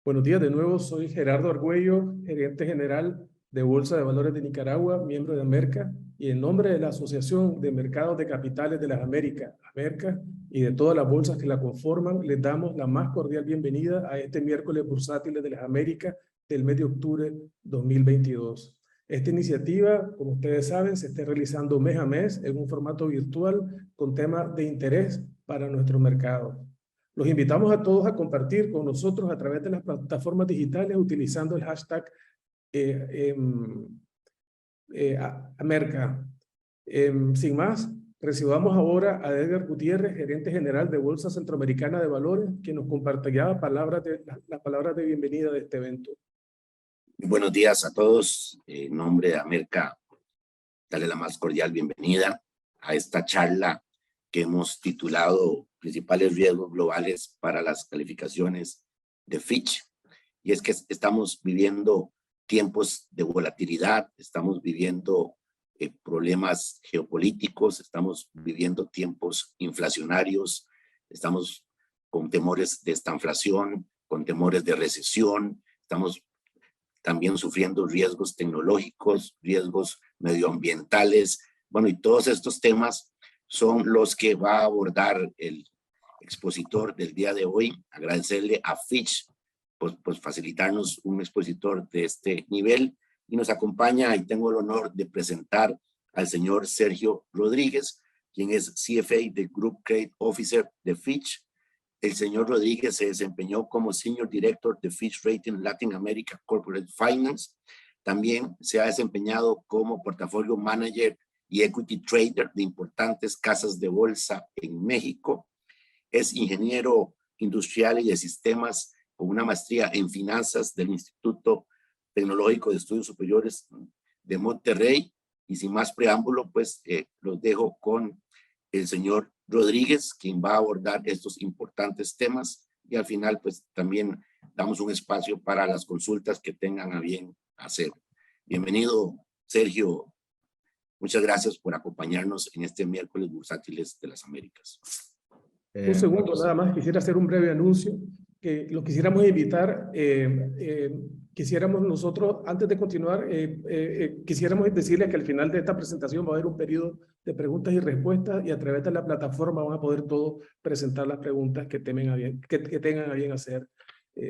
Buenos días de nuevo, soy Gerardo Argüello, gerente general de Bolsa de Valores de Nicaragua, miembro de Amerca, y en nombre de la Asociación de Mercados de Capitales de las Américas, Amerca, y de todas las bolsas que la conforman, les damos la más cordial bienvenida a este miércoles bursátiles de las Américas del mes de octubre 2022. Esta iniciativa, como ustedes saben, se está realizando mes a mes en un formato virtual con temas de interés para nuestro mercado. Los invitamos a todos a compartir con nosotros a través de las plataformas digitales utilizando el hashtag Amerca. Sin más, recibamos ahora a Edgar Gutiérrez, gerente general de Bolsa Centroamericana de Valores, que nos compartirá las palabras de bienvenida de este evento. Buenos días a todos. En nombre de Amerca, darle la más cordial bienvenida a esta charla que hemos titulado Principales riesgos globales para las calificaciones de Fitch. Y es que estamos viviendo tiempos de volatilidad, estamos viviendo problemas geopolíticos, estamos viviendo tiempos inflacionarios, estamos con temores de estanflación, con temores de recesión, estamos también sufriendo riesgos tecnológicos, riesgos medioambientales. Bueno, y todos estos temas son los que va a abordar el expositor del día de hoy. Agradecerle a Fitch por facilitarnos un expositor de este nivel, y nos acompaña, y tengo el honor de presentar al señor Sergio Rodríguez, quien es CFA de Group Credit Officer de Fitch. El señor Rodríguez se desempeñó como Senior Director de Fitch Rating Latin America Corporate Finance. También se ha desempeñado como Portafolio Manager y Equity Trader de importantes casas de bolsa en México. Es ingeniero industrial y de sistemas con una maestría en finanzas del Instituto Tecnológico de Estudios Superiores de Monterrey. Y sin más preámbulo, pues los dejo con el señor Rodríguez, quien va a abordar estos importantes temas, y al final pues también damos un espacio para las consultas que tengan a bien hacer. Bienvenido, Sergio. Muchas gracias por acompañarnos en este miércoles bursátiles de las Américas. Un segundo, nada más, quisiera hacer un breve anuncio, que lo quisiéramos invitar, quisiéramos nosotros, antes de continuar, quisiéramos decirles que al final de esta presentación va a haber un periodo de preguntas y respuestas, y a través de la plataforma van a poder todos presentar las preguntas que tengan a bien hacer.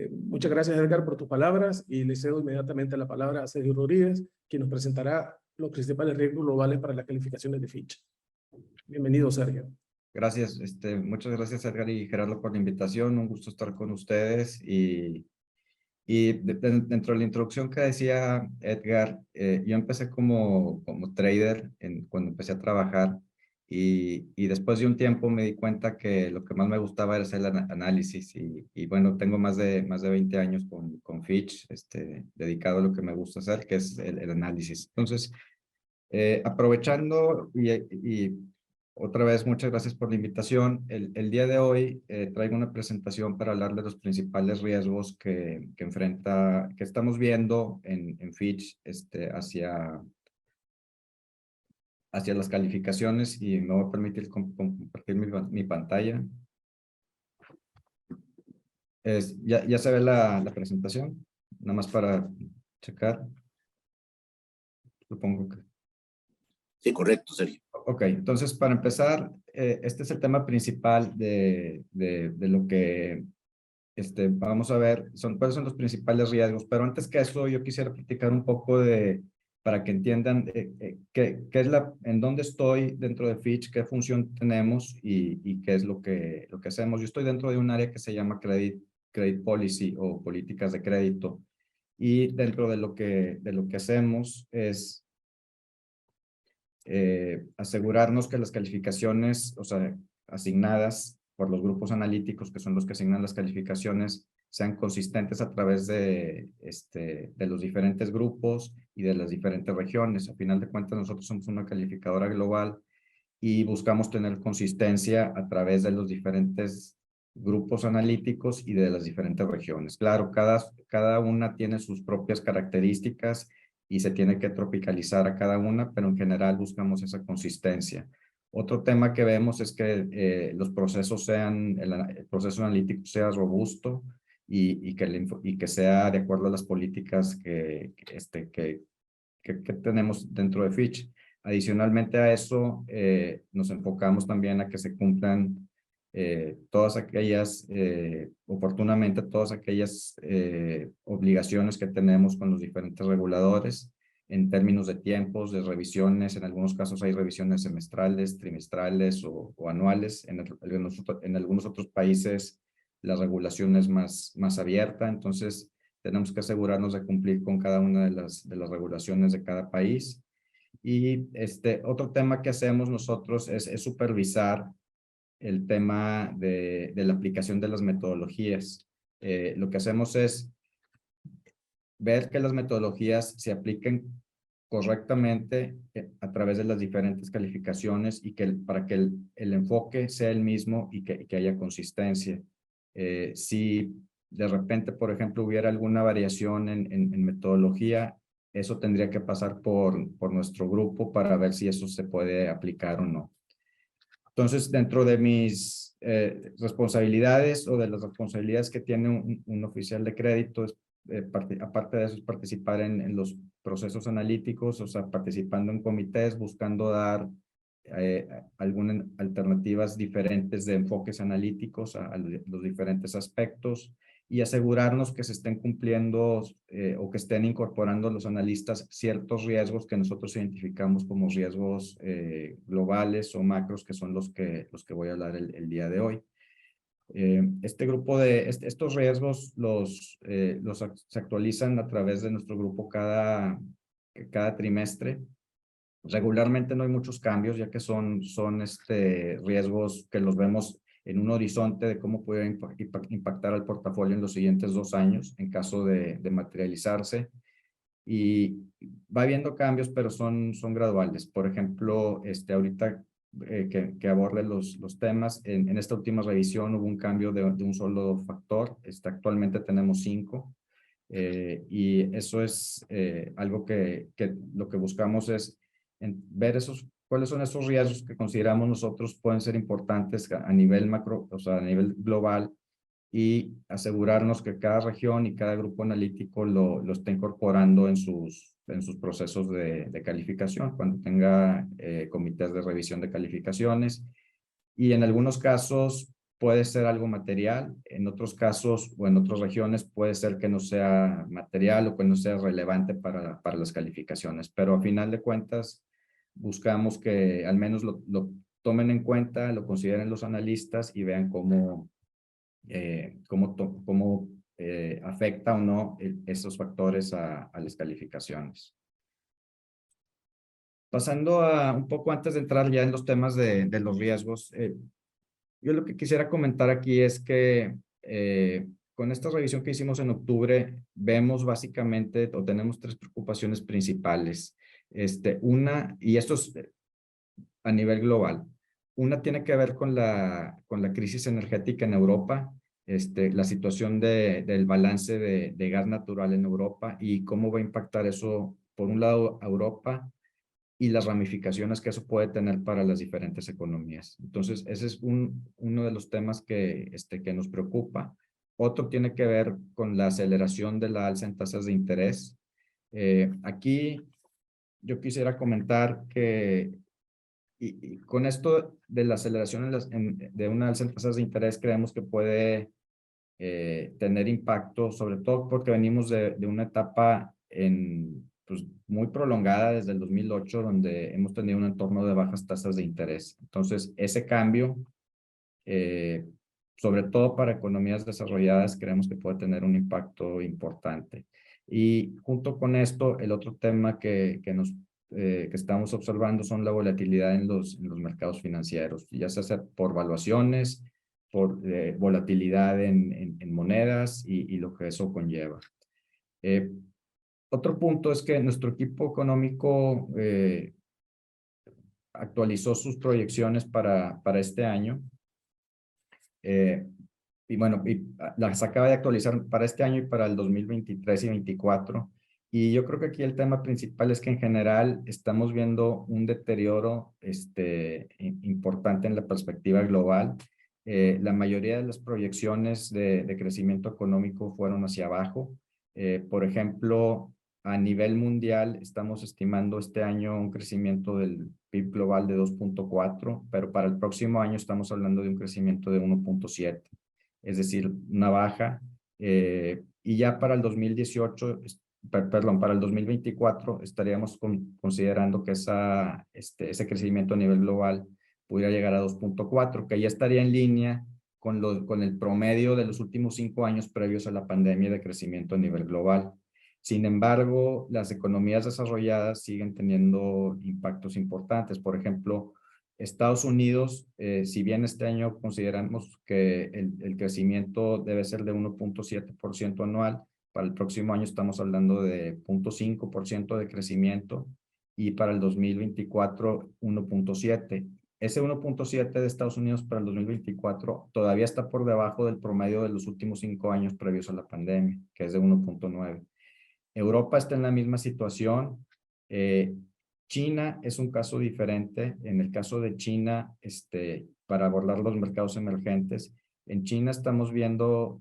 Muchas gracias, Edgar, por tus palabras, y le cedo inmediatamente la palabra a Sergio Rodríguez, quien nos presentará los principales riesgos globales para las calificaciones de Fitch. Bienvenido, Sergio. Gracias, muchas gracias, Edgar y Gerardo, por la invitación. Un gusto estar con ustedes. Dentro de la introducción que decía Edgar, yo empecé como trader cuando empecé a trabajar, y después de un tiempo me di cuenta que lo que más me gustaba era hacer el análisis, y bueno, tengo más de 20 años con Fitch, dedicado a lo que me gusta hacer, que es el análisis. Entonces, aprovechando y otra vez, muchas gracias por la invitación. El día de hoy traigo una presentación para hablar de los principales riesgos que estamos viendo en Fitch hacia las calificaciones, y me voy a permitir compartir mi pantalla. ¿Ya se ve la presentación? Nada más para checar. Supongo que... Sí, correcto, Sergio. Ok, entonces para empezar, este es el tema principal de lo que vamos a ver, cuáles son los principales riesgos, pero antes que eso yo quisiera platicar un poco para que entiendan qué es en dónde estoy dentro de Fitch, qué función tenemos y qué es lo que hacemos. Yo estoy dentro de un área que se llama Credit Policy o políticas de crédito, y dentro de lo que hacemos es asegurarnos que las calificaciones, o sea, asignadas por los grupos analíticos, que son los que asignan las calificaciones, sean consistentes a través de los diferentes grupos y de las diferentes regiones. A final de cuentas, nosotros somos una calificadora global y buscamos tener consistencia a través de los diferentes grupos analíticos y de las diferentes regiones. Claro, cada una tiene sus propias características y se tiene que tropicalizar a cada una, pero en general buscamos esa consistencia. Otro tema que vemos es que los procesos el proceso analítico sea robusto, y que sea de acuerdo a las políticas que tenemos dentro de Fitch. Adicionalmente a eso, nos enfocamos también a que se cumplan todas aquellas, oportunamente, todas aquellas obligaciones que tenemos con los diferentes reguladores en términos de tiempos, de revisiones. En algunos casos hay revisiones semestrales, trimestrales o anuales. En algunos otros países la regulación es más abierta, entonces tenemos que asegurarnos de cumplir con cada una de las regulaciones de cada país. Y otro tema que hacemos nosotros es supervisar el tema de la aplicación de las metodologías. Lo que hacemos es ver que las metodologías se apliquen correctamente a través de las diferentes calificaciones y para que el enfoque sea el mismo y que haya consistencia. Si de repente, por ejemplo, hubiera alguna variación en metodología, eso tendría que pasar por nuestro grupo para ver si eso se puede aplicar o no. Entonces, dentro de mis responsabilidades o de las responsabilidades que tiene un oficial de crédito, aparte de eso, es participar en los procesos analíticos, o sea, participando en comités, buscando dar algunas alternativas diferentes de enfoques analíticos a los diferentes aspectos y asegurarnos que se estén cumpliendo o que estén incorporando los analistas ciertos riesgos que nosotros identificamos como riesgos globales o macros, que son los que voy a hablar el día de hoy. Este grupo estos riesgos se actualizan a través de nuestro grupo cada trimestre. Regularmente no hay muchos cambios, ya que son riesgos que los vemos en un horizonte de cómo puede impactar al portafolio en los siguientes 2 años, en caso de materializarse. Y va habiendo cambios, pero son graduales. Por ejemplo, ahorita que aborde los temas, en esta última revisión hubo un cambio de un solo factor. Actualmente tenemos 5. Y eso es algo que lo que buscamos es ver cuáles son esos riesgos que consideramos nosotros pueden ser importantes a nivel macro, o sea, a nivel global, y asegurarnos que cada región y cada grupo analítico lo está incorporando en sus procesos de calificación, cuando tenga comités de revisión de calificaciones. Y en algunos casos puede ser algo material, en otros casos o en otras regiones puede ser que no sea material o que no sea relevante para las calificaciones, pero a final de cuentas buscamos que al menos lo tomen en cuenta, lo consideren los analistas y vean cómo afecta o no esos factores a las calificaciones. Pasando a un poco antes de entrar ya en los temas de los riesgos, yo lo que quisiera comentar aquí es que con esta revisión que hicimos en octubre, vemos básicamente o tenemos 3 preocupaciones principales. Una, y esto es a nivel global. Una tiene que ver con la crisis energética en Europa, la situación del balance de gas natural en Europa y cómo va a impactar eso, por un lado, a Europa y las ramificaciones que eso puede tener para las diferentes economías. Entonces, ese es uno de los temas que nos preocupa. Otro tiene que ver con la aceleración de la alza en tasas de interés. Aquí yo quisiera comentar que y con esto de la aceleración de una alza en tasas de interés, creemos que puede tener impacto, sobre todo porque venimos de una etapa pues, muy prolongada desde el 2008, donde hemos tenido un entorno de bajas tasas de interés. Entonces, ese cambio, sobre todo para economías desarrolladas, creemos que puede tener un impacto importante. Y junto con esto, el otro tema que estamos observando son la volatilidad en los mercados financieros, ya sea por valuaciones, por volatilidad en monedas y lo que eso conlleva. Otro punto es que nuestro equipo económico actualizó sus proyecciones para este año. Y bueno, las acaba de actualizar para este año y para el 2023 y 2024. Y yo creo que aquí el tema principal es que en general estamos viendo un deterioro importante en la perspectiva global La mayoría de las proyecciones de crecimiento económico fueron hacia abajo. Por ejemplo, a nivel mundial estamos estimando este año un crecimiento del PIB global de 2.4, pero para el próximo año estamos hablando de un crecimiento de 1.7, es decir, una baja. Y ya para el 2018, perdón, para el 2024 estaríamos considerando que ese crecimiento a nivel global pudiera llegar a 2.4, que ya estaría en línea con el promedio de los últimos 5 años previos a la pandemia de crecimiento a nivel global. Sin embargo, las economías desarrolladas siguen teniendo impactos importantes. Por ejemplo, Estados Unidos, si bien este año consideramos que el crecimiento debe ser de 1.7% anual, para el próximo año estamos hablando de 0.5% de crecimiento y para el 2024 1.7%. Ese 1.7 de Estados Unidos para el 2024 todavía está por debajo del promedio de los últimos 5 años previos a la pandemia, que es de 1.9. Europa está en la misma situación. China es un caso diferente. En el caso de China, para abordar los mercados emergentes, en China estamos viendo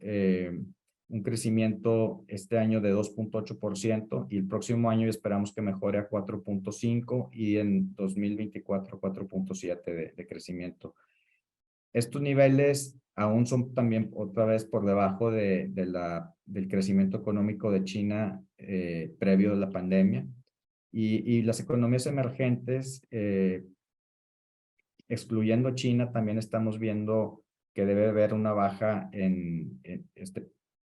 un crecimiento este año de 2.8% y el próximo año esperamos que mejore a 4.5% y en 2024 4.7% de crecimiento. Estos niveles aún son también otra vez por debajo del crecimiento económico de China previo a la pandemia. Y las economías emergentes, excluyendo China, también estamos viendo que debe haber una baja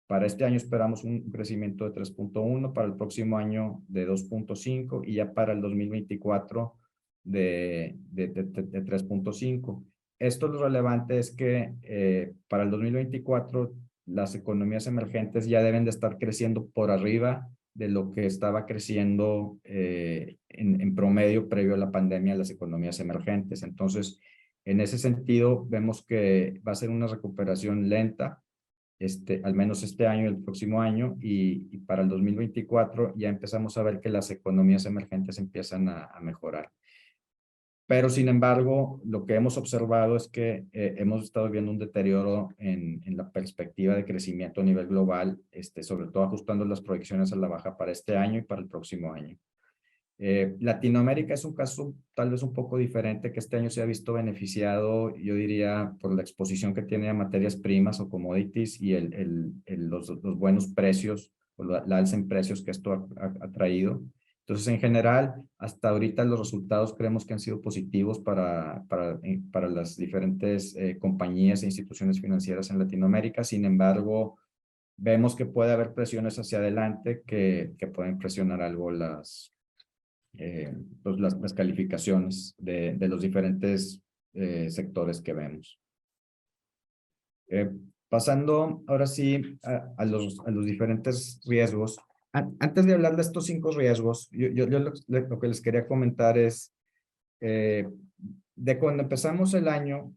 para este año esperamos un crecimiento de 3.1, para el próximo año de 2.5 y ya para el 2024 de 3.5. Esto lo relevante es que para el 2024 las economías emergentes ya deben de estar creciendo por arriba de lo que estaba creciendo en promedio previo a la pandemia las economías emergentes. Entonces, en ese sentido, vemos que va a ser una recuperación lenta, al menos este año y el próximo año, y para el 2024 ya empezamos a ver que las economías emergentes empiezan a mejorar. Pero, sin embargo, lo que hemos observado es que hemos estado viendo un deterioro en la perspectiva de crecimiento a nivel global, sobre todo ajustando las proyecciones a la baja para este año y para el próximo año. Latinoamérica es un caso tal vez un poco diferente, que este año se ha visto beneficiado, yo diría, por la exposición que tiene a materias primas o commodities y los buenos precios, o la alza en precios que esto ha traído. Entonces, en general, hasta ahorita los resultados creemos que han sido positivos para las diferentes compañías e instituciones financieras en Latinoamérica. Sin embargo, vemos que puede haber presiones hacia adelante que pueden presionar algo las calificaciones de los diferentes sectores que vemos. Pasando ahora sí a los diferentes riesgos. Antes de hablar de estos 5 riesgos, yo lo que les quería comentar es, de cuando empezamos el año,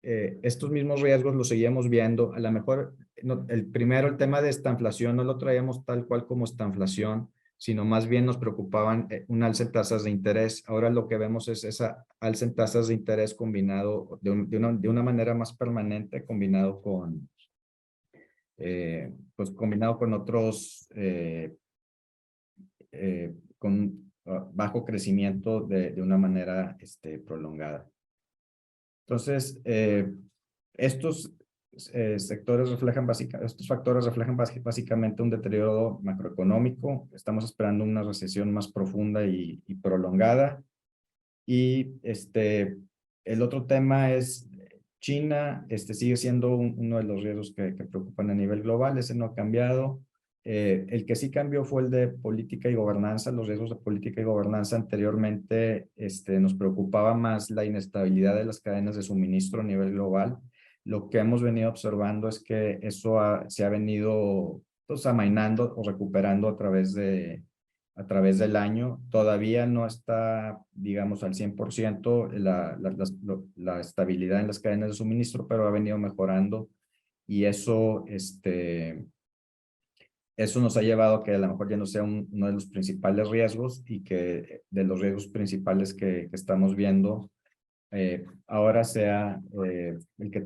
estos mismos riesgos los seguíamos viendo. A lo mejor el tema de estanflación no lo traíamos tal cual como estanflación, sino más bien nos preocupaban un alza en tasas de interés. Ahora lo que vemos es esa alza en tasas de interés combinado de una manera más permanente, combinado con otros, con bajo crecimiento de una manera prolongada. Entonces, estos factores reflejan básicamente un deterioro macroeconómico. Estamos esperando una recesión más profunda y prolongada. Y el otro tema es China, sigue siendo uno de los riesgos que preocupan a nivel global. Ese no ha cambiado. El que sí cambió fue el de política y gobernanza. Los riesgos de política y gobernanza anteriormente nos preocupaba más la inestabilidad de las cadenas de suministro a nivel global. Lo que hemos venido observando es que eso se ha venido amainando o recuperando a través del año. Todavía no está, digamos, al 100% la estabilidad en las cadenas de suministro, pero ha venido mejorando y eso nos ha llevado a que a lo mejor ya no sea uno de los principales riesgos y que de los riesgos principales que estamos viendo ahora sea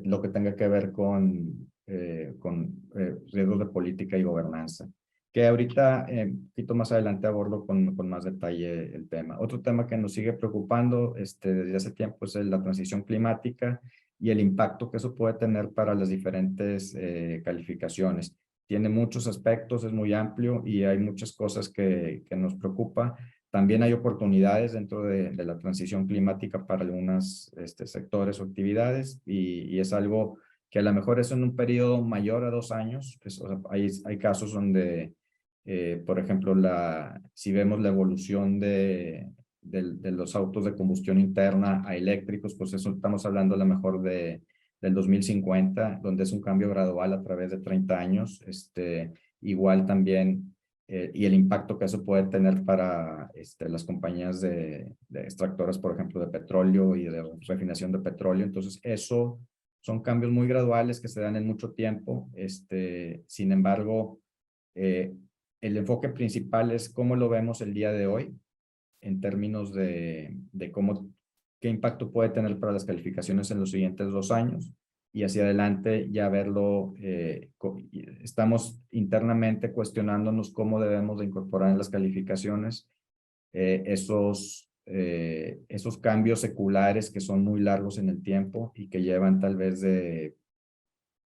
lo que tenga que ver con riesgos de política y gobernanza, que ahorita, un poquito más adelante abordo con más detalle el tema. Otro tema que nos sigue preocupando desde hace tiempo es la transición climática y el impacto que eso puede tener para las diferentes calificaciones. Tiene muchos aspectos, es muy amplio y hay muchas cosas que nos preocupa. También hay oportunidades dentro de la transición climática para algunos sectores o actividades y es algo que a lo mejor es en un periodo mayor a 2 años. O sea, hay casos donde, por ejemplo, si vemos la evolución de los autos de combustión interna a eléctricos, pues eso estamos hablando a lo mejor del 2050, donde es un cambio gradual a través de 30 años. Igual también y el impacto que eso puede tener para las compañías de extractoras, por ejemplo, de petróleo y de refinación de petróleo. Entonces, eso son cambios muy graduales que se dan en mucho tiempo. Sin embargo, el enfoque principal es cómo lo vemos el día de hoy en términos de qué impacto puede tener para las calificaciones en los siguientes 2 años y hacia adelante ya verlo. Estamos internamente cuestionándonos cómo debemos de incorporar en las calificaciones esos cambios seculares que son muy largos en el tiempo y que llevan tal vez de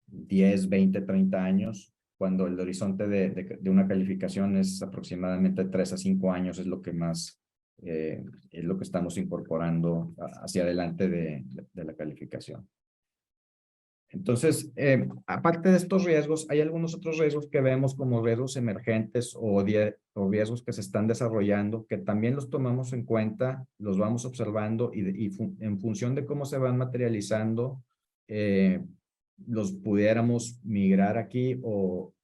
10, 20, 30 años, cuando el horizonte de una calificación es aproximadamente 3 a 5 años, es lo que más es lo que estamos incorporando hacia adelante de la calificación. Entonces, aparte de estos riesgos, hay algunos otros riesgos que vemos como riesgos emergentes o riesgos que se están desarrollando, que también los tomamos en cuenta, los vamos observando y en función de cómo se van materializando, los pudiéramos migrar aquí o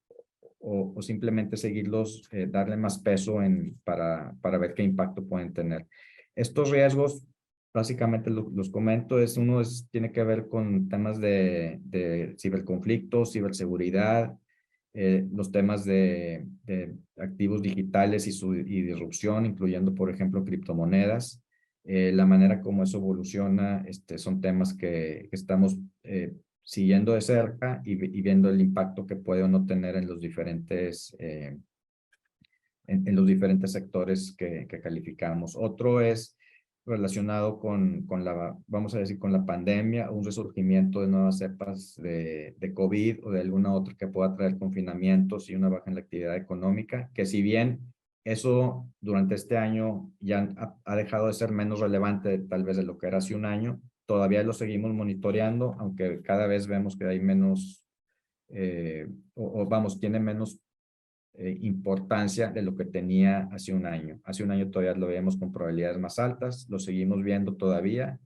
simplemente seguirlos, darle más peso para ver qué impacto pueden tener. Estos riesgos, básicamente los comento, tiene que ver con temas de ciberconflictos, ciberseguridad, los temas de activos digitales y disrupción, incluyendo, por ejemplo, criptomonedas. La manera como eso evoluciona, son temas que estamos siguiendo de cerca y viendo el impacto que puede o no tener en los diferentes en los diferentes sectores que calificamos. Otro es relacionado con vamos a decir, con la pandemia, un resurgimiento de nuevas cepas de COVID o de alguna otra que pueda traer confinamientos y una baja en la actividad económica, que si bien eso durante este año ya ha dejado de ser menos relevante tal vez de lo que era hace un año, todavía lo seguimos monitoreando, aunque cada vez vemos que hay menos, tiene menos importancia de lo que tenía hace un año. Hace un año todavía lo veíamos con probabilidades más altas, lo seguimos viendo todavía.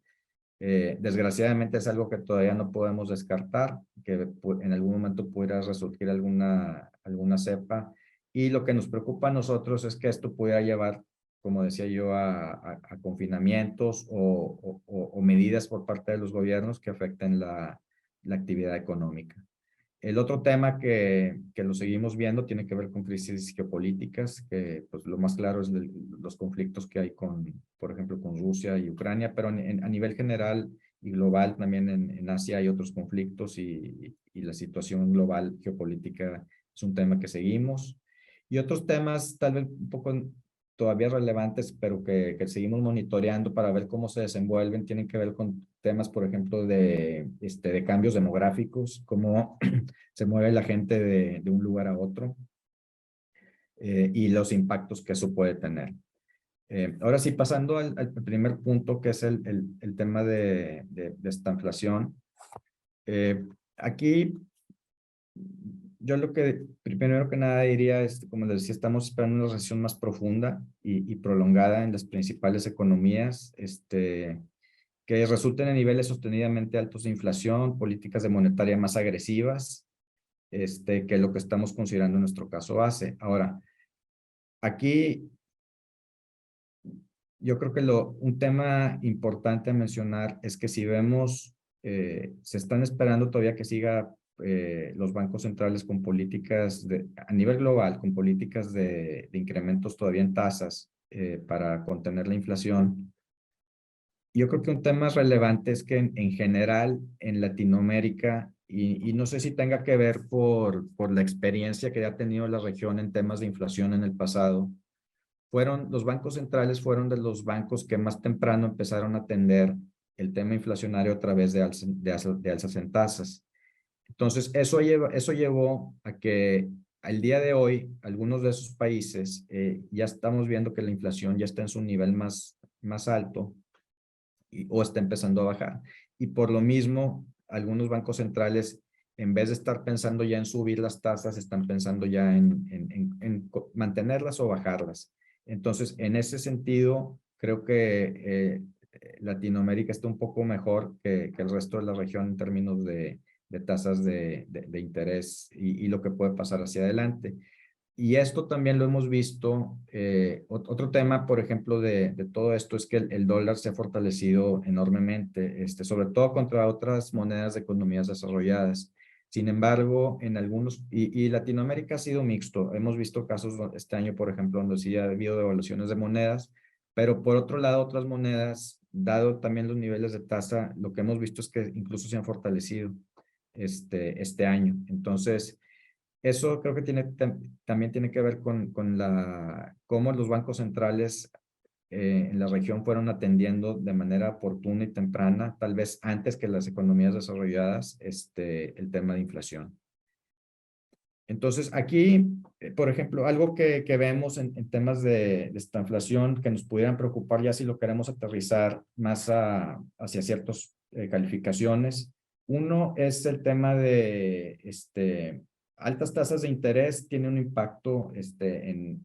Desgraciadamente es algo que todavía no podemos descartar, que en algún momento pudiera resurgir alguna cepa. Y lo que nos preocupa a nosotros es que esto pudiera llevar, como decía yo, a confinamientos o medidas por parte de los gobiernos que afecten la actividad económica. El otro tema que lo seguimos viendo tiene que ver con crisis geopolíticas, que pues lo más claro es los conflictos que hay por ejemplo, con Rusia y Ucrania, pero a nivel general y global también en Asia hay otros conflictos y la situación global geopolítica es un tema que seguimos. Y otros temas tal vez un poco todavía relevantes, pero que seguimos monitoreando para ver cómo se desenvuelven, tienen que ver con temas, por ejemplo, de cambios demográficos, cómo se mueve la gente de un lugar a otro y los impactos que eso puede tener. Ahora sí, pasando al primer punto, que es el tema de esta inflación. Aquí yo lo que primero que nada diría es, como les decía, estamos esperando una recesión más profunda y prolongada en las principales economías, que resulten en niveles sostenidamente altos de inflación, políticas de monetaria más agresivas, que lo que estamos considerando en nuestro caso base. Ahora, aquí yo creo que un tema importante a mencionar es que si vemos, se están esperando todavía que siga los bancos centrales con políticas a nivel global, con políticas de incrementos todavía en tasas para contener la inflación. Yo creo que un tema relevante es que en general en Latinoamérica, y no sé si tenga que ver por la experiencia que ha tenido la región en temas de inflación en el pasado, los bancos centrales fueron de los bancos que más temprano empezaron a atender el tema inflacionario a través de alzas en tasas. Entonces, eso llevó a que al día de hoy, algunos de esos países ya estamos viendo que la inflación ya está en su nivel más alto o está empezando a bajar. Y por lo mismo, algunos bancos centrales, en vez de estar pensando ya en subir las tasas, están pensando ya en mantenerlas o bajarlas. Entonces, en ese sentido, creo que Latinoamérica está un poco mejor que el resto de la región en términos de tasas de interés y lo que puede pasar hacia adelante. Y esto también lo hemos visto. Otro tema, por ejemplo, de todo esto es que el dólar se ha fortalecido enormemente, sobre todo contra otras monedas de economías desarrolladas. Sin embargo, en algunos, y Latinoamérica ha sido mixto. Hemos visto casos este año, por ejemplo, donde sí ha habido devaluaciones de monedas, pero por otro lado, otras monedas, dado también los niveles de tasa, lo que hemos visto es que incluso se han fortalecido este año. Entonces, eso creo que también tiene que ver con cómo los bancos centrales en la región fueron atendiendo de manera oportuna y temprana, tal vez antes que las economías desarrolladas, el tema de inflación. Entonces, aquí, por ejemplo, algo que vemos en temas de esta inflación que nos pudieran preocupar ya si lo queremos aterrizar más hacia ciertas calificaciones. Uno es el tema de altas tasas de interés tiene un impacto,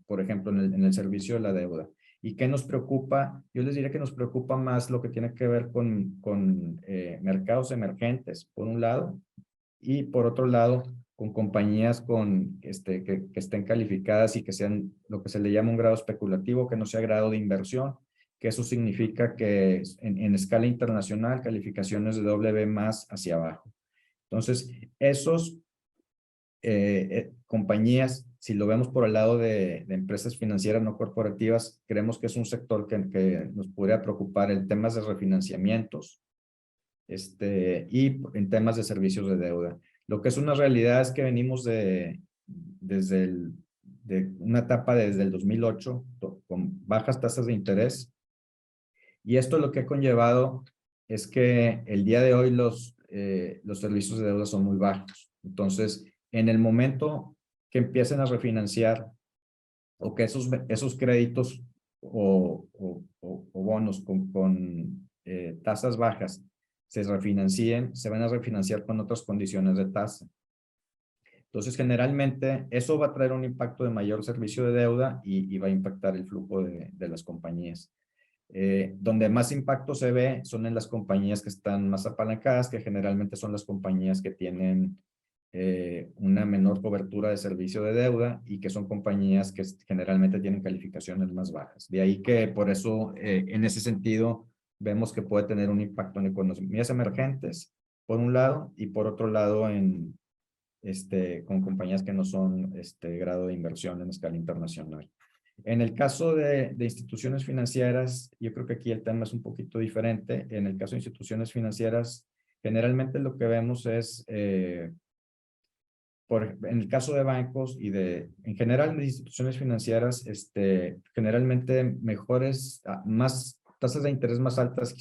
por ejemplo, en el servicio de la deuda. ¿Y qué nos preocupa? Yo les diría que nos preocupa más lo que tiene que ver con mercados emergentes, por un lado, y por otro lado, con compañías que estén calificadas y que sean lo que se le llama un grado especulativo, que no sea grado de inversión, que eso significa que en escala internacional, calificaciones de W más hacia abajo. Entonces, esos compañías, si lo vemos por el lado de empresas financieras no corporativas, creemos que es un sector que nos podría preocupar en temas de refinanciamientos y en temas de servicios de deuda. Lo que es una realidad es que venimos de una etapa desde el 2008 con bajas tasas de interés, y esto lo que ha conllevado es que el día de hoy los servicios de deuda son muy bajos. Entonces, en el momento que empiecen a refinanciar o que esos créditos o bonos con tasas bajas se refinancien, se van a refinanciar con otras condiciones de tasa. Entonces, generalmente, eso va a traer un impacto de mayor servicio de deuda y va a impactar el flujo de las compañías. Donde más impacto se ve son en las compañías que están más apalancadas, que generalmente son las compañías que tienen una menor cobertura de servicio de deuda y que son compañías que generalmente tienen calificaciones más bajas. De ahí que por eso, en ese sentido, vemos que puede tener un impacto en economías emergentes, por un lado, y por otro lado, con compañías que no son grado de inversión en escala internacional. En el caso de instituciones financieras, yo creo que aquí el tema es un poquito diferente. En el caso de instituciones financieras, generalmente lo que vemos es, en el caso de bancos en general de instituciones financieras, generalmente más tasas de interés más altas,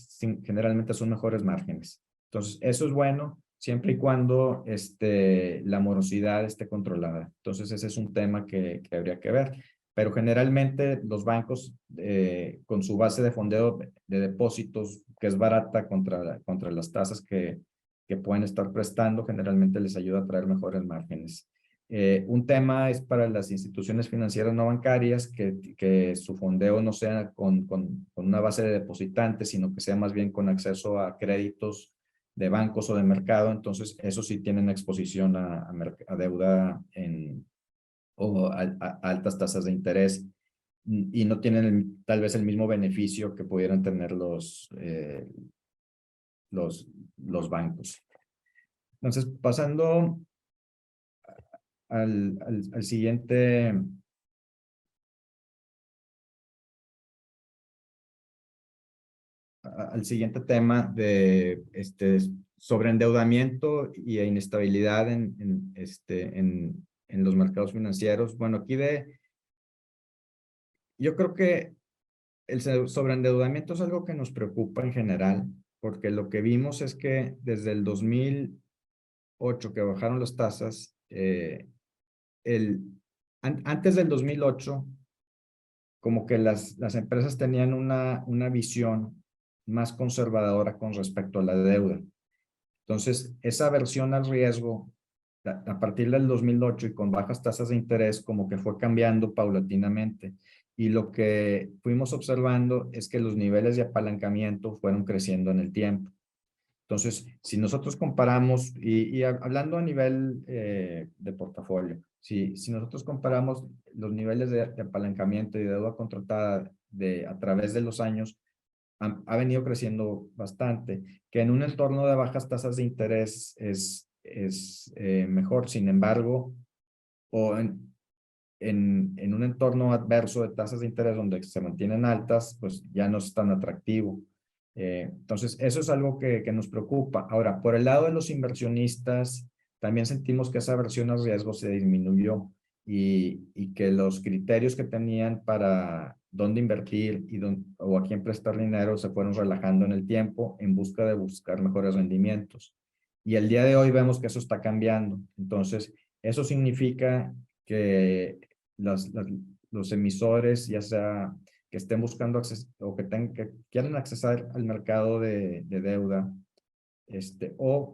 generalmente son mejores márgenes. Entonces, eso es bueno siempre y cuando la morosidad esté controlada. Entonces, ese es un tema que habría que ver. Pero generalmente los bancos, con su base de fondeo de depósitos, que es barata contra las tasas que pueden estar prestando, generalmente les ayuda a traer mejores márgenes. Un tema es para las instituciones financieras no bancarias que su fondeo no sea con una base de depositantes, sino que sea más bien con acceso a créditos de bancos o de mercado. Entonces, eso sí tienen exposición a deuda o a altas tasas de interés y no tienen tal vez el mismo beneficio que pudieran tener los bancos. Entonces, pasando al siguiente al siguiente tema de sobreendeudamiento y inestabilidad en los mercados financieros. Bueno, aquí yo creo que el sobreendeudamiento es algo que nos preocupa en general, porque lo que vimos es que desde el 2008 que bajaron las tasas, antes del 2008, como que las empresas tenían una visión más conservadora con respecto a la deuda. Entonces, esa aversión al riesgo, a partir del 2008 y con bajas tasas de interés, como que fue cambiando paulatinamente. Y lo que fuimos observando es que los niveles de apalancamiento fueron creciendo en el tiempo. Entonces, si nosotros comparamos, y hablando a nivel de portafolio, si nosotros comparamos los niveles de apalancamiento y de deuda contratada a través de los años, ha venido creciendo bastante, que en un entorno de bajas tasas de interés es mejor. Sin embargo, o en un entorno adverso de tasas de interés donde se mantienen altas, pues ya no es tan atractivo. Entonces, eso es algo que nos preocupa. Ahora, por el lado de los inversionistas, también sentimos que esa aversión al riesgo se disminuyó y que los criterios que tenían para dónde invertir o a quién prestar dinero se fueron relajando en el tiempo en busca de buscar mejores rendimientos. Y el día de hoy vemos que eso está cambiando. Entonces, eso significa que los emisores, ya sea que estén buscando o que quieran accesar al mercado de deuda, o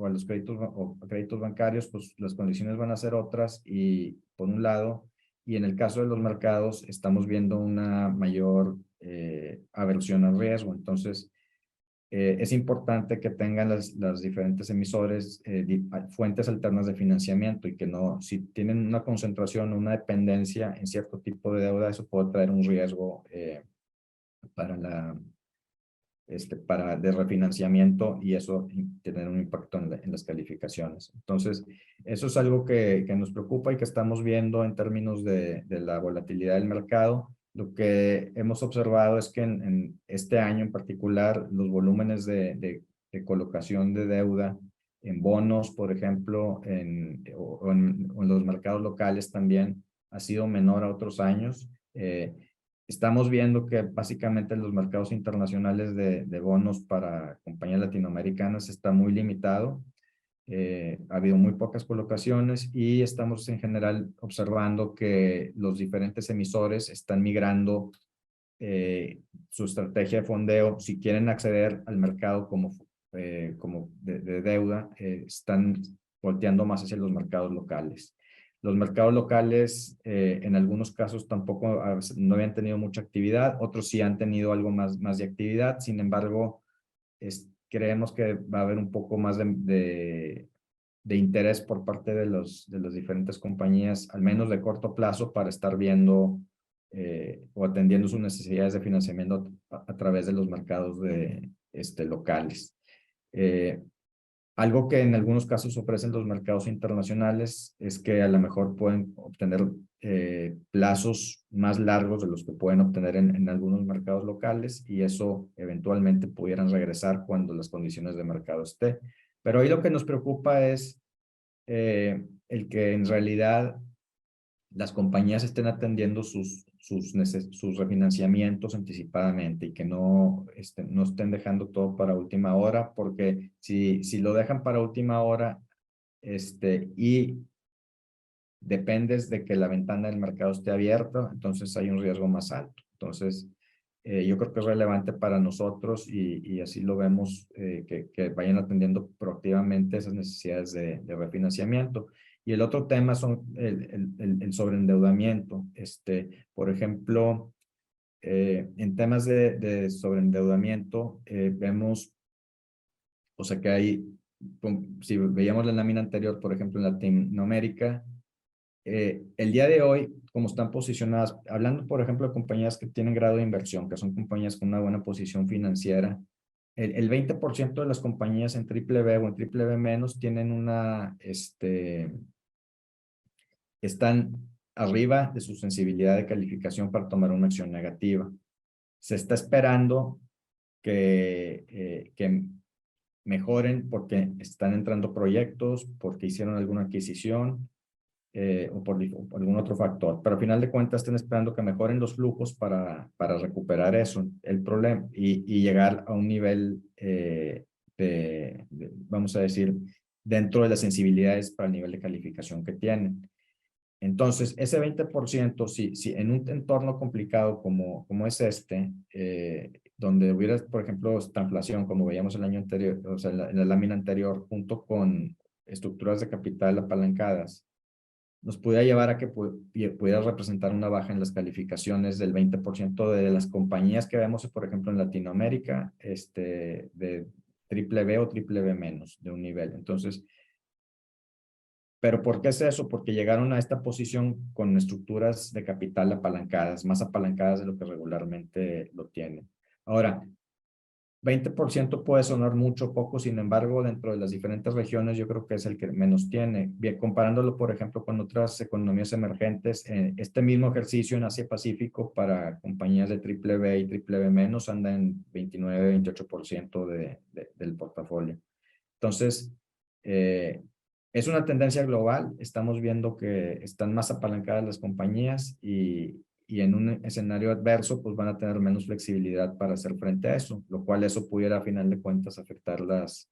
a los créditos bancarios, pues las condiciones van a ser otras y por un lado, y en el caso de los mercados estamos viendo una mayor aversión al riesgo. Entonces, es importante que tengan las diferentes emisores fuentes alternas de financiamiento y que no, si tienen una concentración o una dependencia en cierto tipo de deuda, eso puede traer un riesgo de refinanciamiento y eso tener un impacto en las calificaciones. Entonces, eso es algo que nos preocupa y que estamos viendo en términos de la volatilidad del mercado. Lo que hemos observado es que en este año en particular, los volúmenes de colocación de deuda en bonos, por ejemplo, o en los mercados locales también ha sido menor a otros años. Estamos viendo que básicamente los mercados internacionales de bonos para compañías latinoamericanas está muy limitado. Ha habido muy pocas colocaciones y estamos en general observando que los diferentes emisores están migrando su estrategia de fondeo. Si quieren acceder al mercado como de deuda, están volteando más hacia los mercados locales. Los mercados locales, en algunos casos tampoco no habían tenido mucha actividad, otros sí han tenido algo más de actividad. Sin embargo, creemos que va a haber un poco más de interés por parte de las diferentes compañías, al menos de corto plazo, para estar viendo o atendiendo sus necesidades de financiamiento a través de los mercados locales. Algo que en algunos casos ofrecen los mercados internacionales es que a lo mejor pueden obtener plazos más largos de los que pueden obtener en algunos mercados locales y eso eventualmente pudieran regresar cuando las condiciones de mercado esté. Pero ahí lo que nos preocupa es el que en realidad las compañías estén atendiendo sus refinanciamientos anticipadamente y que no estén dejando todo para última hora, porque si lo dejan para última hora y dependes de que la ventana del mercado esté abierta, entonces hay un riesgo más alto. Entonces, yo creo que es relevante para nosotros y así lo vemos, que vayan atendiendo proactivamente esas necesidades de refinanciamiento. Y el otro tema son el sobreendeudamiento. Por ejemplo, en temas de sobreendeudamiento, vemos, o sea que si veíamos la lámina anterior, por ejemplo, en Latinoamérica, el día de hoy, como están posicionadas, hablando por ejemplo de compañías que tienen grado de inversión, que son compañías con una buena posición financiera, el 20% de las compañías en triple B o en triple B menos tienen están arriba de su sensibilidad de calificación para tomar una acción negativa. Se está esperando que mejoren porque están entrando proyectos, porque hicieron alguna adquisición o por algún otro factor. Pero al final de cuentas están esperando que mejoren los flujos para recuperar eso, el problema, y llegar a un nivel vamos a decir, dentro de las sensibilidades para el nivel de calificación que tienen. Entonces, ese 20%, si en un entorno complicado como es este, donde hubiera, por ejemplo, esta inflación, como veíamos el año anterior, o sea, en la lámina anterior, junto con estructuras de capital apalancadas, nos pudiera llevar a que pudiera representar una baja en las calificaciones del 20% de las compañías que vemos, por ejemplo, en Latinoamérica, de triple B o triple B menos de un nivel. Entonces, ¿pero por qué es eso? Porque llegaron a esta posición con estructuras de capital apalancadas, más apalancadas de lo que regularmente lo tienen. Ahora, 20% puede sonar mucho o poco, sin embargo, dentro de las diferentes regiones yo creo que es el que menos tiene. Bien, comparándolo, por ejemplo, con otras economías emergentes, este mismo ejercicio en Asia-Pacífico para compañías de triple B y triple B menos anda en 29-28% del portafolio. Entonces, es una tendencia global. Estamos viendo que están más apalancadas las compañías y en un escenario adverso, pues van a tener menos flexibilidad para hacer frente a eso, lo cual eso pudiera a final de cuentas afectar las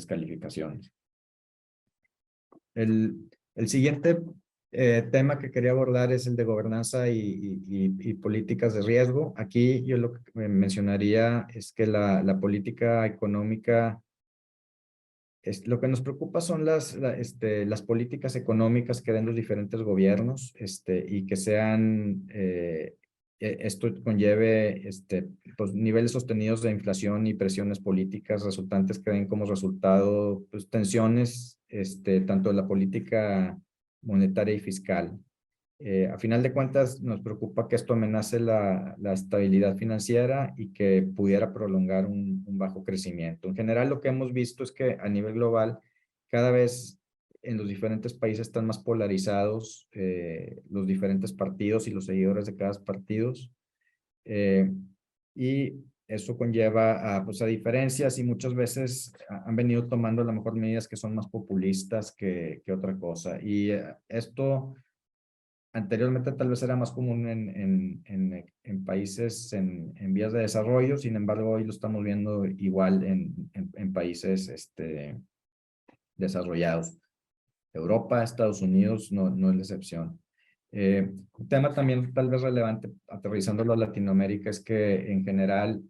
calificaciones. El siguiente tema que quería abordar es el de gobernanza y políticas de riesgo. Aquí yo lo que mencionaría es que la política económica, lo que nos preocupa son las políticas económicas que den los diferentes gobiernos y que sean, esto conlleve pues, niveles sostenidos de inflación y presiones políticas resultantes que den como resultado pues, tensiones tanto de la política monetaria y fiscal. A final de cuentas, nos preocupa que esto amenace la estabilidad financiera y que pudiera prolongar un bajo crecimiento. En general, lo que hemos visto es que a nivel global, cada vez en los diferentes países están más polarizados los diferentes partidos y los seguidores de cada partido. Y eso conlleva pues, a diferencias y muchas veces han venido tomando a lo mejor medidas que son más populistas que otra cosa. Y esto anteriormente tal vez era más común en países en vías de desarrollo, sin embargo hoy lo estamos viendo igual en países desarrollados. Europa, Estados Unidos no es la excepción. Un tema también tal vez relevante, aterrizándolo a Latinoamérica, es que en general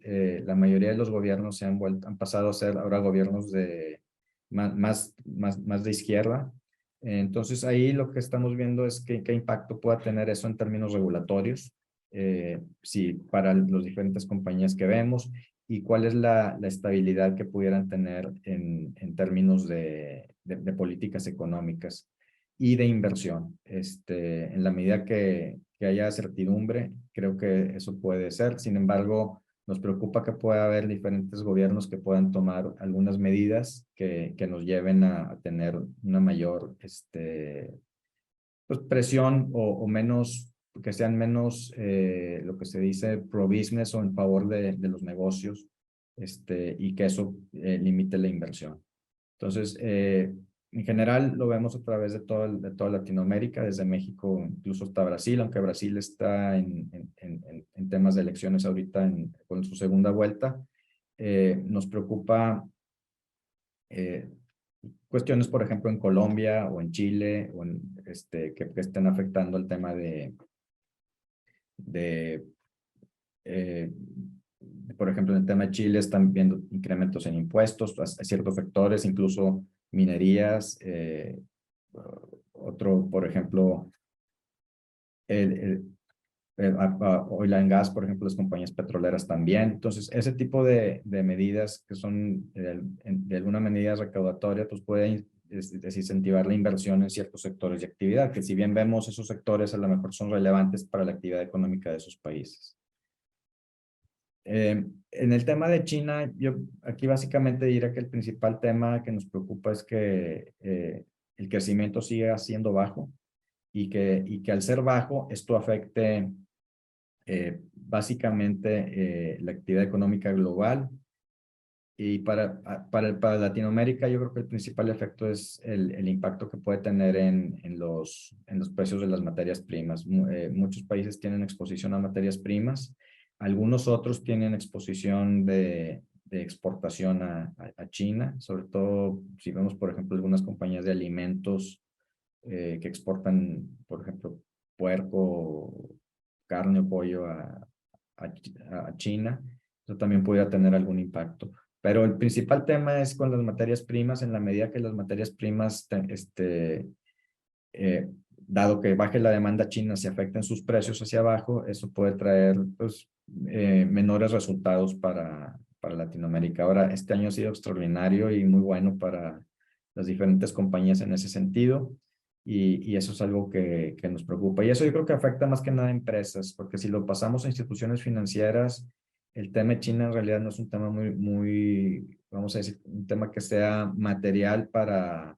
la mayoría de los gobiernos han pasado a ser ahora gobiernos más de izquierda. Entonces ahí lo que estamos viendo es qué impacto pueda tener eso en términos regulatorios, si para las diferentes compañías que vemos y cuál es la estabilidad que pudieran tener en términos de políticas económicas y de inversión. En la medida que haya certidumbre, creo que eso puede ser. Sin embargo, nos preocupa que pueda haber diferentes gobiernos que puedan tomar algunas medidas que nos lleven a tener una mayor pues presión o menos, que sean menos lo que se dice pro-business o en favor de los negocios y que eso limite la inversión. Entonces, en general lo vemos a través de toda Latinoamérica, desde México incluso hasta Brasil, aunque Brasil está en temas de elecciones ahorita con su segunda vuelta. Nos preocupa cuestiones, por ejemplo, en Colombia o en Chile, o que estén afectando el tema por ejemplo, en el tema de Chile están viendo incrementos en impuestos a ciertos sectores, incluso minerías, otro, por ejemplo, oil and gas, por ejemplo, las compañías petroleras también. Entonces, ese tipo de medidas que son de alguna medida recaudatoria, pues pueden desincentivar la inversión en ciertos sectores de actividad, que si bien vemos esos sectores a lo mejor son relevantes para la actividad económica de esos países. En el tema de China, yo aquí básicamente diría que el principal tema que nos preocupa es que el crecimiento siga siendo bajo y que al ser bajo esto afecte básicamente la actividad económica global. Y para Latinoamérica, yo creo que el principal efecto es el impacto que puede tener en los precios de las materias primas. Muchos países tienen exposición a materias primas, algunos otros tienen exposición de exportación a China, sobre todo si vemos, por ejemplo, algunas compañías de alimentos que exportan, por ejemplo, puerco, carne o pollo a China. Eso también pudiera tener algún impacto. Pero el principal tema es con las materias primas, en la medida que las materias primas, dado que baje la demanda china, se afecten sus precios hacia abajo, eso puede traer pues, menores resultados para Latinoamérica. Ahora, este año ha sido extraordinario y muy bueno para las diferentes compañías en ese sentido. Y eso es algo que nos preocupa. Y eso yo creo que afecta más que nada a empresas, porque si lo pasamos a instituciones financieras, el tema de China en realidad no es un tema muy, vamos a decir, un tema que sea material para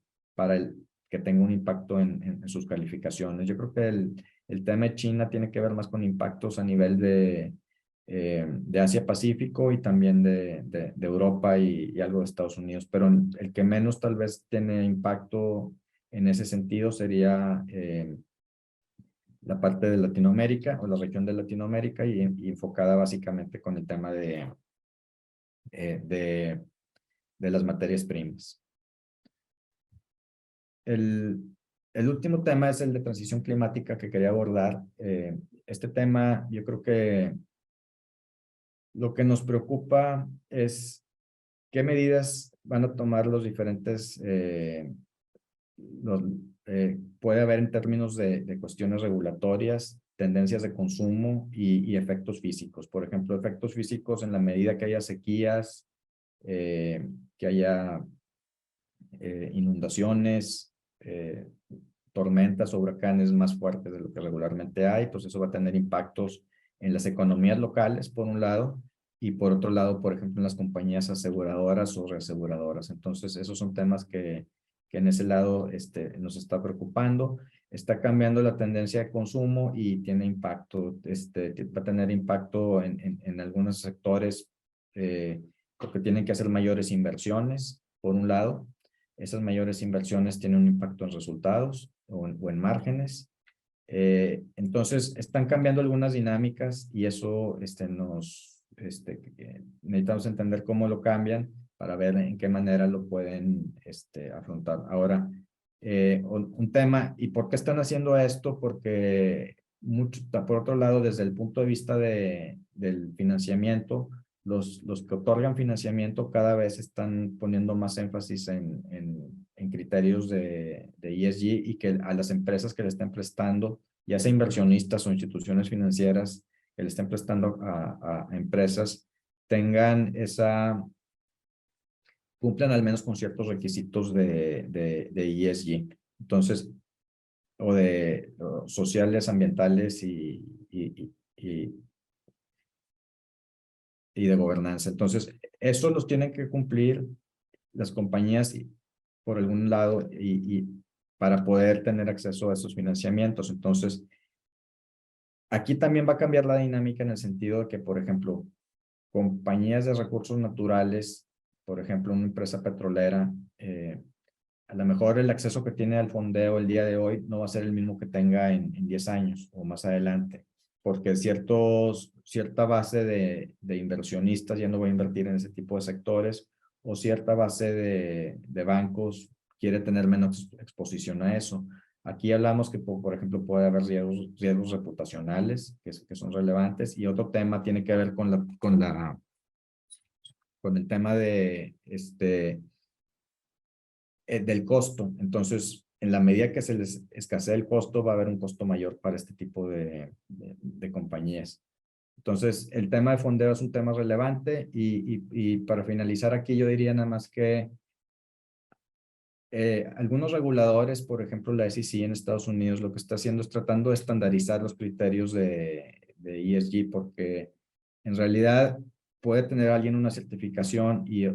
que tenga un impacto en sus calificaciones. Yo creo que el tema de China tiene que ver más con impactos a nivel de Asia-Pacífico y también de Europa y algo de Estados Unidos, pero el que menos tal vez tiene impacto en ese sentido sería la parte de Latinoamérica o la región de Latinoamérica y enfocada básicamente con el tema de las materias primas. El último tema es el de transición climática que quería abordar. Este tema, yo creo que lo que nos preocupa es qué medidas van a tomar los diferentes, puede haber en términos de cuestiones regulatorias, tendencias de consumo y efectos físicos. Por ejemplo, efectos físicos en la medida que haya sequías, que haya inundaciones, tormentas o huracanes más fuertes de lo que regularmente hay, pues eso va a tener impactos en las economías locales, por un lado, y por otro lado, por ejemplo, en las compañías aseguradoras o reaseguradoras. Entonces, esos son temas que en ese lado nos está preocupando. Está cambiando la tendencia de consumo y tiene impacto, va a tener impacto en algunos sectores porque tienen que hacer mayores inversiones, por un lado. Esas mayores inversiones tienen un impacto en resultados o en márgenes. Entonces, están cambiando algunas dinámicas y eso necesitamos entender cómo lo cambian para ver en qué manera lo pueden afrontar. Ahora, un tema, ¿y por qué están haciendo esto? Porque por otro lado, desde el punto de vista del financiamiento, los que otorgan financiamiento cada vez están poniendo más énfasis en criterios de ESG y que a las empresas que le estén prestando, ya sea inversionistas o instituciones financieras que le estén prestando a empresas, cumplan al menos con ciertos requisitos de ESG. Entonces, o sociales, ambientales y de gobernanza. Entonces, eso los tienen que cumplir las compañías por algún lado y para poder tener acceso a esos financiamientos. Entonces, aquí también va a cambiar la dinámica en el sentido de que, por ejemplo, compañías de recursos naturales, por ejemplo, una empresa petrolera, a lo mejor el acceso que tiene al fondeo el día de hoy no va a ser el mismo que tenga en 10 años o más adelante, porque cierta base de inversionistas ya no va a invertir en ese tipo de sectores o cierta base de bancos quiere tener menos exposición a eso. Aquí hablamos que, por ejemplo, puede haber riesgos reputacionales que son relevantes y otro tema tiene que ver con el tema del costo. Entonces, en la medida que se les escasea el costo, va a haber un costo mayor para este tipo de compañías. Entonces, el tema de fondeo es un tema relevante y para finalizar aquí yo diría nada más que algunos reguladores, por ejemplo la SEC en Estados Unidos, lo que está haciendo es tratando de estandarizar los criterios de ESG porque en realidad puede tener alguien una certificación y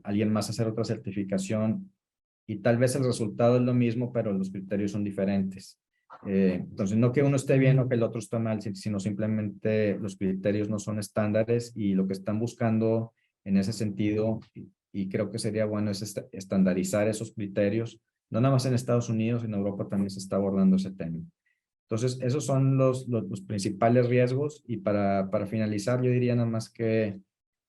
alguien más hacer otra certificación y tal vez el resultado es lo mismo, pero los criterios son diferentes. Entonces, no que uno esté bien o que el otro está mal, sino simplemente los criterios no son estándares y lo que están buscando en ese sentido, y creo que sería bueno, es estandarizar esos criterios, no nada más en Estados Unidos, en Europa también se está abordando ese tema. Entonces, esos son los principales riesgos y para finalizar, yo diría nada más que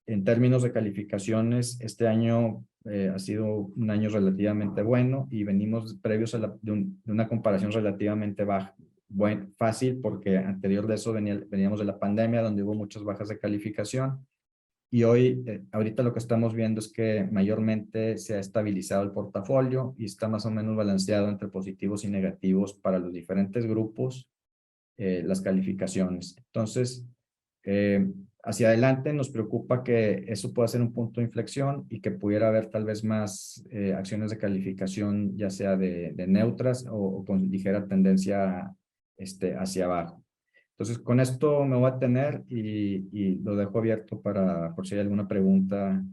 en términos de calificaciones, este año ha sido un año relativamente bueno y venimos previos a de una comparación relativamente baja. Fácil porque anterior de eso veníamos de la pandemia donde hubo muchas bajas de calificación y hoy, ahorita lo que estamos viendo es que mayormente se ha estabilizado el portafolio y está más o menos balanceado entre positivos y negativos para los diferentes grupos, las calificaciones. Entonces, hacia adelante nos preocupa que eso pueda ser un punto de inflexión y que pudiera haber tal vez más acciones de calificación, ya sea de neutras o con ligera tendencia hacia abajo. Entonces, con esto me voy a tener y lo dejo abierto por si hay alguna pregunta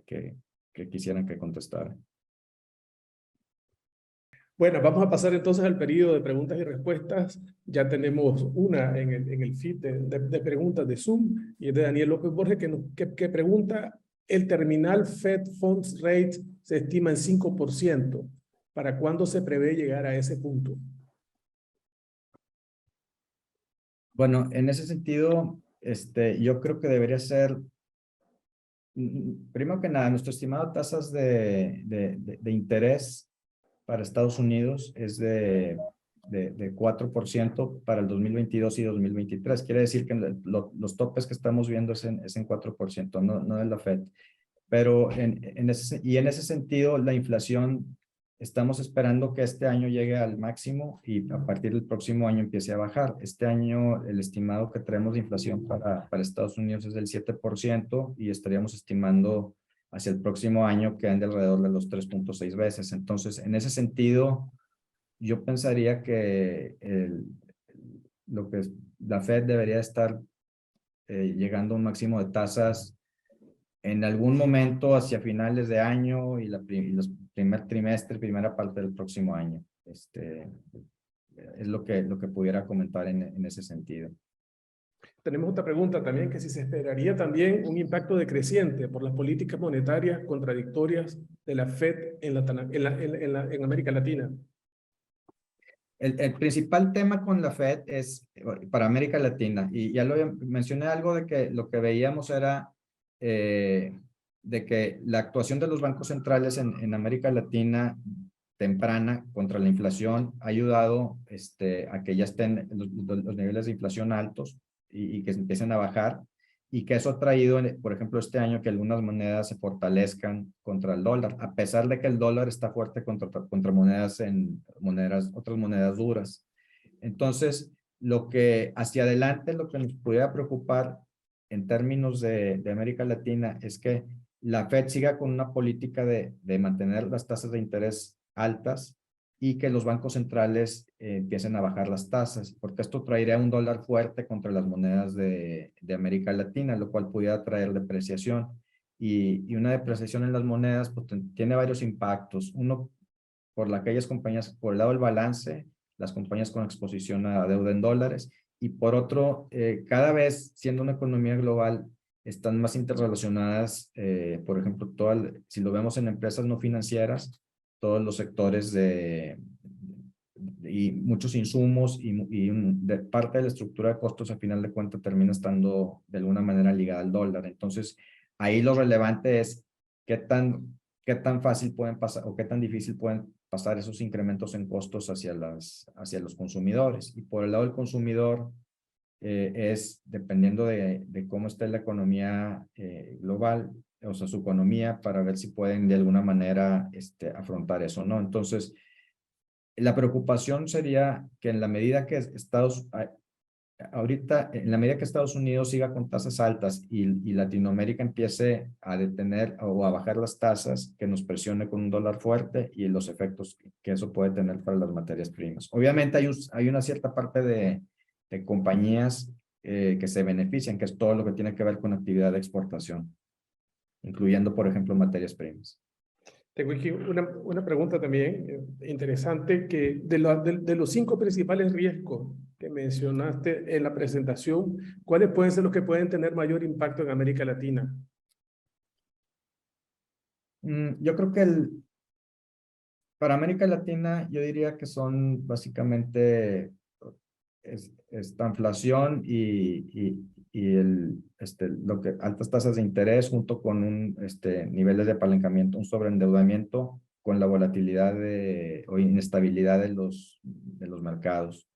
que quisieran que contestara. Bueno, vamos a pasar entonces al periodo de preguntas y respuestas. Ya tenemos una en el feed de preguntas de Zoom y es de Daniel López Borges que pregunta, el terminal Fed Funds Rate se estima en 5%. ¿Para cuándo se prevé llegar a ese punto? Bueno, en ese sentido, yo creo que debería ser, primero que nada, nuestro estimado tasas de interés para Estados Unidos es de 4% para el 2022 y 2023. Quiere decir que los topes que estamos viendo es en 4%, no de la Fed. Pero en ese sentido, la inflación, estamos esperando que este año llegue al máximo y a partir del próximo año empiece a bajar. Este año, el estimado que traemos de inflación para Estados Unidos es del 7% y estaríamos estimando hacia el próximo año que ande alrededor de los 3.6 veces. Entonces, en ese sentido, yo pensaría que lo que la Fed debería estar llegando a un máximo de tasas en algún momento hacia finales de año y los primer trimestre, primera parte del próximo año. Es lo que pudiera comentar en ese sentido. Tenemos otra pregunta también, que si se esperaría también un impacto decreciente por las políticas monetarias contradictorias de la Fed en América Latina. El principal tema con la Fed es para América Latina, y ya mencioné algo de que lo que veíamos era de que la actuación de los bancos centrales en América Latina temprana contra la inflación ha ayudado a que ya estén los niveles de inflación altos y que empiecen a bajar, y que eso ha traído, por ejemplo, este año que algunas monedas se fortalezcan contra el dólar, a pesar de que el dólar está fuerte contra otras monedas duras. Entonces, hacia adelante, lo que nos pudiera preocupar en términos de América Latina es que la Fed siga con una política de mantener las tasas de interés altas y que los bancos centrales empiecen a bajar las tasas, porque esto traería un dólar fuerte contra las monedas de América Latina, lo cual pudiera traer depreciación. Y una depreciación en las monedas pues, tiene varios impactos. Uno, por aquellas compañías, por el lado del balance, las compañías con exposición a deuda en dólares, y por otro, cada vez siendo una economía global, están más interrelacionadas, por ejemplo, si lo vemos en empresas no financieras, todos los sectores y muchos insumos de parte de la estructura de costos, al final de cuentas, termina estando de alguna manera ligada al dólar. Entonces, ahí lo relevante es qué tan fácil pueden pasar o qué tan difícil pueden pasar esos incrementos en costos hacia los consumidores. Y por el lado del consumidor, es dependiendo de cómo esté la economía global, o sea, su economía, para ver si pueden de alguna manera afrontar eso, ¿no? Entonces, la preocupación sería que en la medida que en la medida que Estados Unidos siga con tasas altas y Latinoamérica empiece a detener o a bajar las tasas, que nos presione con un dólar fuerte y los efectos que eso puede tener para las materias primas. Obviamente hay una cierta parte de compañías que se benefician, que es todo lo que tiene que ver con actividad de exportación, incluyendo, por ejemplo, materias primas. Tengo aquí una pregunta también interesante, que de los 5 principales riesgos que mencionaste en la presentación, ¿cuáles pueden ser los que pueden tener mayor impacto en América Latina? Yo creo que para América Latina, yo diría que son básicamente esta inflación y altas tasas de interés junto con niveles de apalancamiento, un sobreendeudamiento con la volatilidad o inestabilidad de los mercados.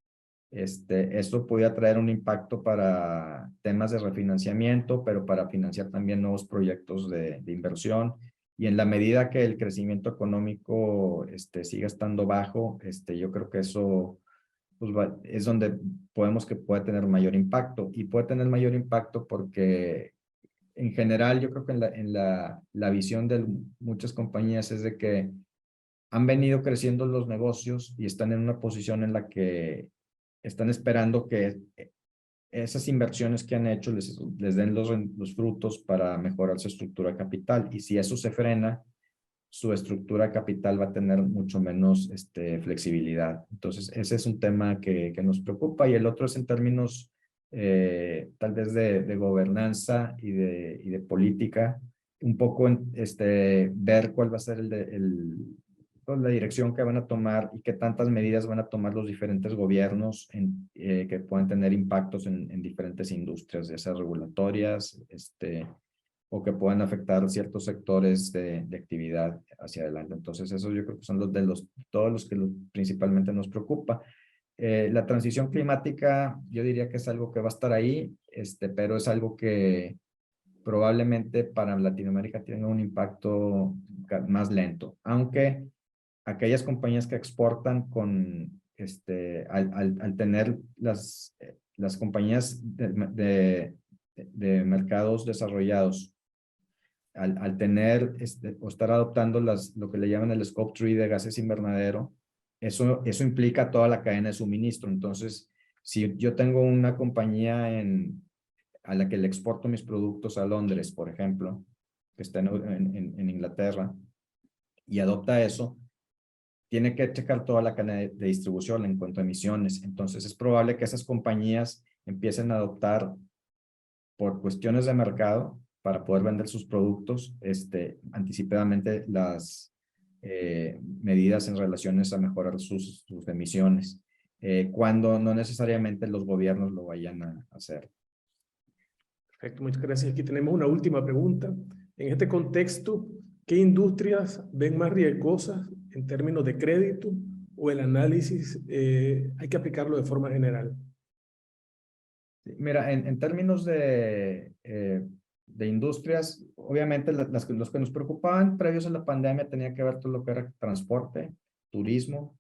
Esto podría traer un impacto para temas de refinanciamiento, pero para financiar también nuevos proyectos de inversión. Y en la medida que el crecimiento económico siga estando bajo, yo creo que eso pues es donde que puede tener mayor impacto. Y puede tener mayor impacto porque en general yo creo que la visión de muchas compañías es de que han venido creciendo los negocios y están en una posición en la que están esperando que esas inversiones que han hecho les den los frutos para mejorar su estructura de capital. Y si eso se frena, su estructura de capital va a tener mucho menos flexibilidad. Entonces, ese es un tema que nos preocupa. Y el otro es en términos tal vez de gobernanza y de política, un poco ver cuál va a ser pues, la dirección que van a tomar y qué tantas medidas van a tomar los diferentes gobiernos que puedan tener impactos en diferentes industrias, ya sea regulatorias, o que puedan afectar ciertos sectores de actividad hacia adelante. Entonces, esos yo creo que son todos los que principalmente nos preocupa. La transición climática, yo diría que es algo que va a estar ahí, pero es algo que probablemente para Latinoamérica tenga un impacto más lento, aunque aquellas compañías que exportan al tener las compañías de mercados desarrollados, al tener o estar adoptando lo que le llaman el Scope 3 de gases invernadero, eso implica toda la cadena de suministro. Entonces, si yo tengo una compañía a la que le exporto mis productos a Londres, por ejemplo, que está en Inglaterra, y adopta eso, tiene que checar toda la cadena de distribución en cuanto a emisiones. Entonces, es probable que esas compañías empiecen a adoptar por cuestiones de mercado para poder vender sus productos anticipadamente las medidas en relaciones a mejorar sus emisiones, cuando no necesariamente los gobiernos lo vayan a hacer. Perfecto, muchas gracias. Aquí tenemos una última pregunta. En este contexto, ¿qué industrias ven más riesgosas en términos de crédito o el análisis hay que aplicarlo de forma general? Mira, en términos de industrias, obviamente los que nos preocupaban previos a la pandemia tenía que ver todo lo que era transporte, turismo.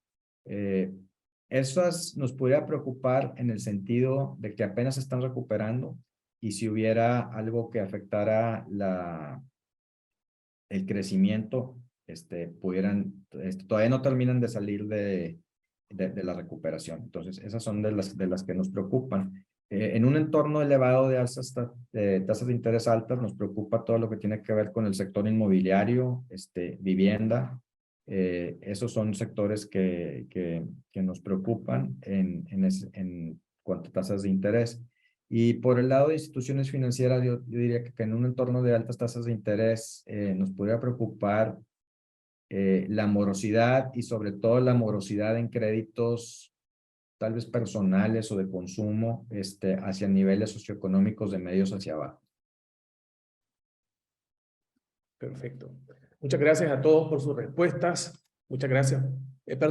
Esas nos podría preocupar en el sentido de que apenas se están recuperando y si hubiera algo que afectara el crecimiento, todavía no terminan de salir de la recuperación. Entonces, esas son de las que nos preocupan. En un entorno elevado de tasas de interés altas, nos preocupa todo lo que tiene que ver con el sector inmobiliario, vivienda. Esos son sectores que nos preocupan en cuanto a tasas de interés. Y por el lado de instituciones financieras, yo diría que en un entorno de altas tasas de interés nos podría preocupar la morosidad y sobre todo la morosidad en créditos tal vez personales o de consumo hacia niveles socioeconómicos de medios hacia abajo. Perfecto. Muchas gracias a todos por sus respuestas. Muchas gracias.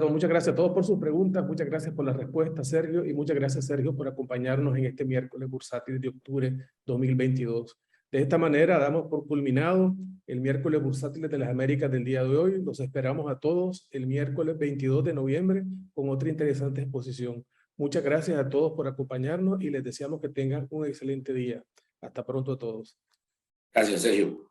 Muchas gracias a todos por sus preguntas. Muchas gracias por las respuestas, Sergio. Y muchas gracias, Sergio, por acompañarnos en este miércoles bursátil de octubre 2022. De esta manera, damos por culminado el miércoles bursátil de las Américas del día de hoy. Los esperamos a todos el miércoles 22 de noviembre con otra interesante exposición. Muchas gracias a todos por acompañarnos y les deseamos que tengan un excelente día. Hasta pronto a todos. Gracias, Sergio.